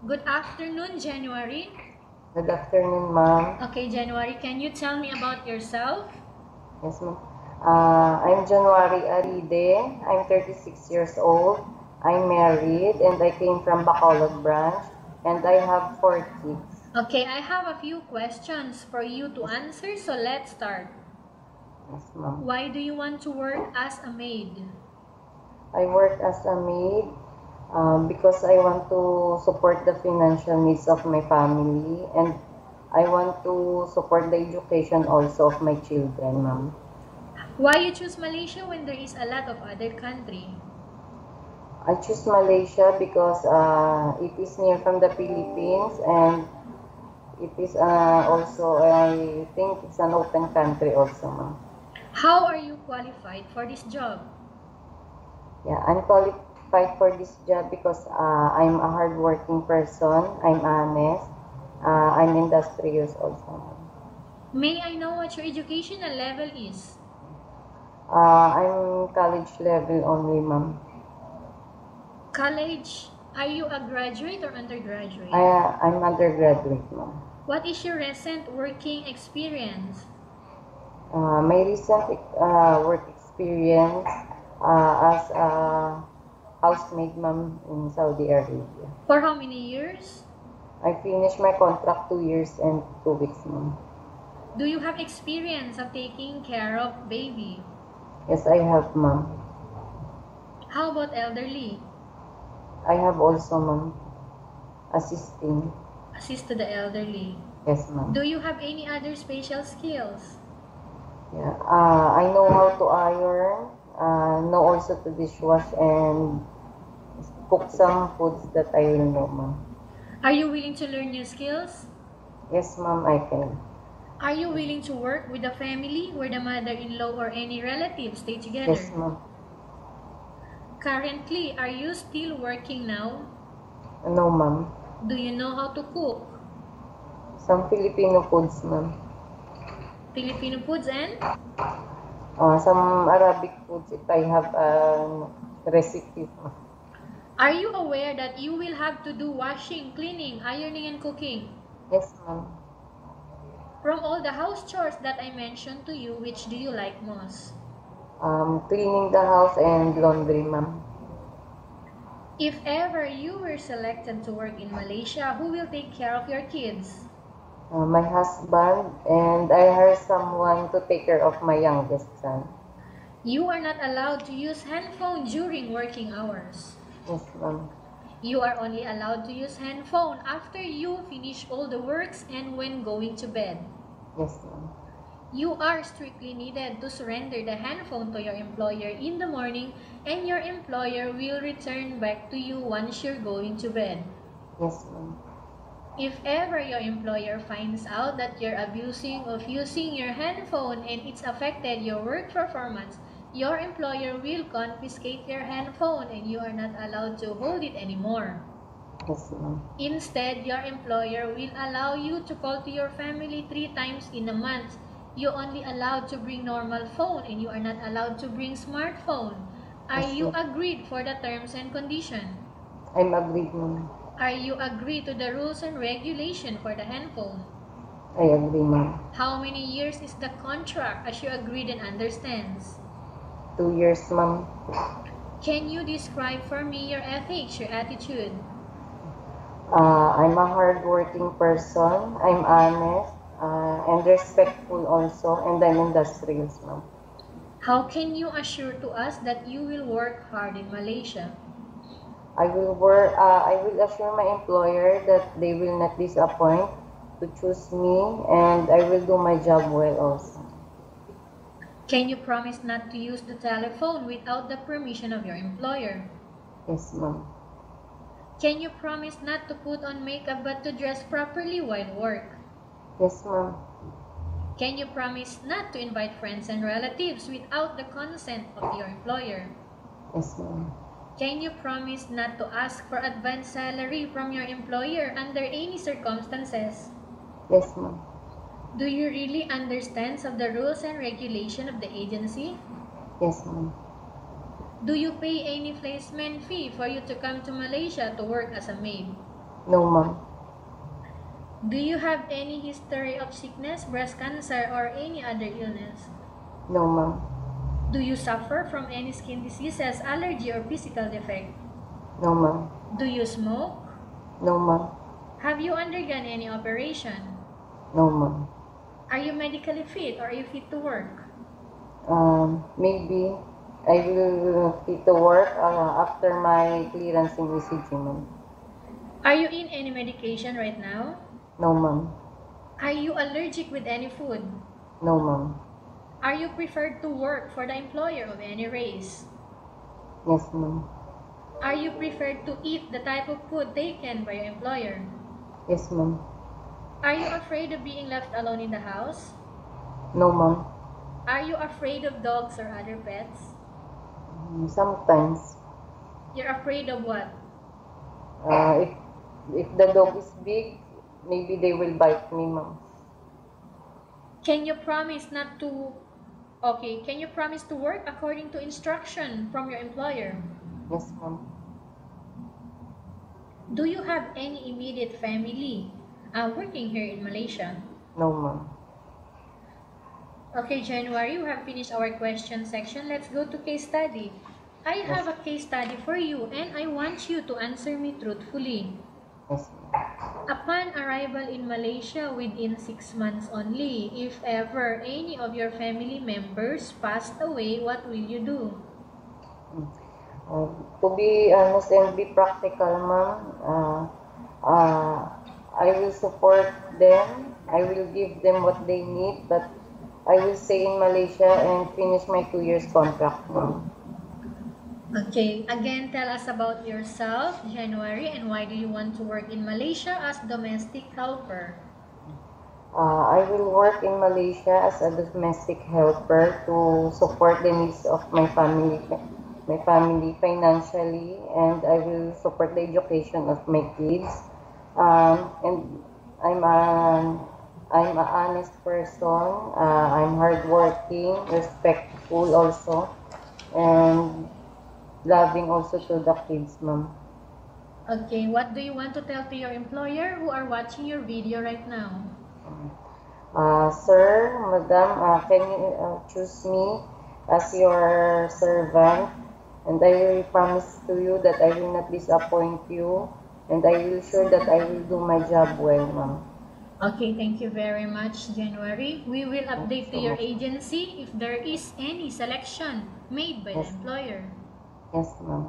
Good afternoon, January. Good afternoon, ma'am. Okay, January, can you tell me about yourself? Yes, ma'am. I'm January Aride. I'm 36 years old. I'm married and I came from Bacolod branch and I have four kids. Okay, I have a few questions for you to Yes, answer, so let's start. yes, ma'am. Why do you want to work as a maid? I work as a maid because I want to support the financial needs of my family and I want to support the education also of my children, ma'am. Why you choose Malaysia when there is a lot of other country? I choose Malaysia because it is near from the Philippines and it is also, I think it's an open country also, ma'am. How are you qualified for this job? Yeah, I'm qualified for this job because I'm a hardworking person, I'm honest, I'm industrious also, ma'am. May I know what your educational level is? I'm college level only, ma'am. College, are you a graduate or I, undergraduate? I'm undergraduate, ma'am. What is your recent working experience? My recent work experience as a housemaid, ma'am, in Saudi Arabia. For how many years? I finished my contract 2 years and 2 weeks, ma'am. Do you have experience of taking care of baby? Yes, I have, ma'am. How about elderly? I have also, ma'am, assisting. Assist to the elderly. Yes, ma'am. Do you have any other special skills? Yeah. I know how to iron, know also to dishwash and cook some foods that I will know, ma'am. Are you willing to learn new skills? Yes, ma'am, I can. Are you willing to work with a family where the mother-in-law or any relatives stay Yes, together? ma'am. Currently, are you still working now? No, ma'am. Do you know how to cook Some Filipino foods, ma'am. Filipino foods and? Some Arabic foods if I have a recipe. Are you aware that you will have to do washing, cleaning, ironing, and cooking? Yes, ma'am. From all the house chores that I mentioned to you, which do you like most? Cleaning the house and laundry, ma'am. If ever you were selected to work in Malaysia, who will take care of your kids? My husband and I hire someone to take care of my youngest son. You are not allowed to use handphone during working hours. Yes, ma'am. You are only allowed to use handphone after you finish all the works and when going to bed. Yes, ma'am. You are strictly needed to surrender the handphone to your employer in the morning and your employer will return back to you once you're going to bed. Yes, ma'am. If ever your employer finds out that you're abusing of using your handphone and it's affected your work performance, your employer will confiscate your handphone and you are not allowed to hold it anymore. Yes, ma'am. Instead, your employer will allow you to call to your family 3 times in a month. You only allowed to bring normal phone and you are not allowed to bring smartphone. Are Yes, you ma'am. agreed for the terms and condition? I'm agreed, ma'am. Are you agreed to the rules and regulation for the handphone? I agree, ma'am. How many years is the contract as you agreed and understands? 2 years, ma'am. Can you describe for me your ethics, your attitude? I'm a hardworking person. I'm honest and respectful also, and I'm industrious, ma'am. How can you assure to us that you will work hard in Malaysia? I will work. I will assure my employer that they will not disappoint to choose me, and I will do my job well also. Can you promise not to use the telephone without the permission of your employer? Yes, ma'am. Can you promise not to put on makeup but to dress properly while work? Yes, ma'am. Can you promise not to invite friends and relatives without the consent of your employer? Yes, ma'am. Can you promise not to ask for advance salary from your employer under any circumstances? Yes, ma'am. Do you really understand of the rules and regulation of the agency? Yes, ma'am. Do you pay any placement fee for you to come to Malaysia to work as a maid? No, ma'am. Do you have any history of sickness, breast cancer, or any other illness? No, ma'am. Do you suffer from any skin diseases, allergy, or physical defect? No, ma'am. Do you smoke? No, ma'am. Have you undergone any operation? No, ma'am. Are you medically fit or are you fit to work? Maybe I will fit to work after my clearance in ECG, ma'am. Are you in any medication right now? No, ma'am. Are you allergic with any food? No, ma'am. Are you preferred to work for the employer of any race? Yes, ma'am. Are you preferred to eat the type of food taken by your employer? Yes, ma'am. Are you afraid of being left alone in the house? No, ma'am. Are you afraid of dogs or other pets? Sometimes, You're afraid of what? uh, if if the dog is big, maybe they will bite me, ma'am. Can you promise not to Okay, can you promise to work according to instruction from your employer? Yes, ma'am. Do you have any immediate family working here in Malaysia? No, ma'am. Okay, January, we have finished our question section. Let's go to case study. I have Yes, a case study for you and I want you to answer me truthfully. yes, ma'am. Upon arrival in Malaysia within 6 months only, if ever any of your family members passed away, what will you do? To be honest and be practical, ma'am, uh, I will support them. I will give them what they need, but I will stay in Malaysia and finish my 2 years contract, ma'am. Okay, again, tell us about yourself, January, and why do you want to work in Malaysia as domestic helper? I will work in Malaysia as a domestic helper to support the needs of my family financially, and I will support the education of my kids. And I'm an honest person. I'm hardworking, respectful also, and loving also to the kids, ma'am. Okay, what do you want to tell to your employer who are watching your video right now? Sir, madam, can you choose me as your servant? And I will promise to you that I will not disappoint you, and I will sure that I will do my job well, ma'am. Okay, thank you very much, January. We will Thank you update to so your much. agency if there is any selection made by the Yes, employer. yes, ma'am.